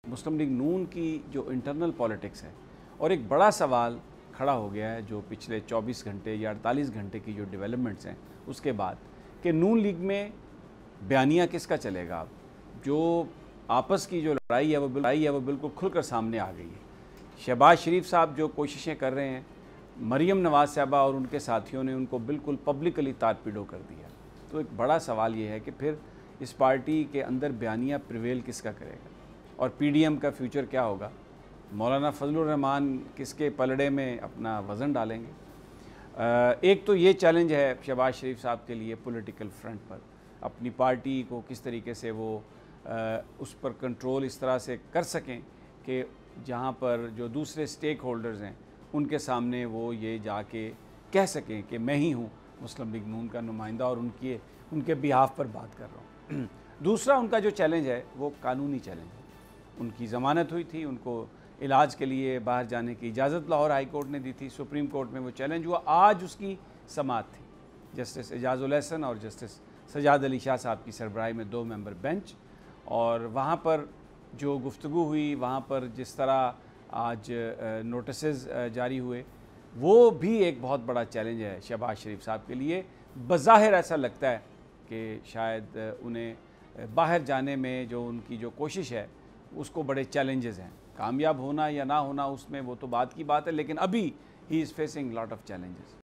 मुस्लिम league नून की जो internal politics है, और एक बड़ा सवाल खड़ा हो गया है जो पिछले 24 घंटे या 48 घंटे की जो डेवलपमेंट्स हैं उसके बाद, कि नून लीग में बयानिया किसका चलेगा। अब जो आपस की जो लड़ाई है वो बिल्कुल खुलकर सामने आ गई है। शहबाज शरीफ साहब जो कोशिशें कर रहे हैं, मरीम नवाज़ साहबा और उनके साथियों ने उनको बिल्कुल पब्लिकली तारपीडो कर दिया। तो एक बड़ा सवाल ये है कि फिर इस पार्टी के अंदर बयानिया प्रिवेल किसका करेगा, और पीडीएम का फ्यूचर क्या होगा। मौलाना फजलुर रहमान किसके पलड़े में अपना वज़न डालेंगे। एक तो ये चैलेंज है शहबाज शरीफ साहब के लिए पॉलिटिकल फ्रंट पर, अपनी पार्टी को किस तरीके से वो उस पर कंट्रोल इस तरह से कर सकें कि जहाँ पर जो दूसरे स्टेक होल्डर्स हैं उनके सामने वो ये जाके कह सकें कि मैं ही हूँ मुस्लिम लीग नून का नुमाइंदा और उनके बिहाफ पर बात कर रहा हूँ। दूसरा उनका जो चैलेंज है वो कानूनी चैलेंज है। उनकी ज़मानत हुई थी, उनको इलाज के लिए बाहर जाने की इजाज़त लाहौर हाई कोर्ट ने दी थी, सुप्रीम कोर्ट में वो चैलेंज हुआ, आज उसकी समाअत थी जस्टिस एजाजुल हसन और जस्टिस सजाद अली शाह साहब की सरबराही में 2 मेंबर बेंच। और वहाँ पर जो गुफ्तगू हुई, वहाँ पर जिस तरह आज नोटिसेस जारी हुए, वो भी एक बहुत बड़ा चैलेंज है शहबाज शरीफ साहब के लिए। बज़ाहिर ऐसा लगता है कि शायद उन्हें बाहर जाने में जो उनकी जो कोशिश है उसको बड़े चैलेंजेस हैं। कामयाब होना या ना होना उसमें वो तो बात की बात है, लेकिन अभी he is facing lot of challenges.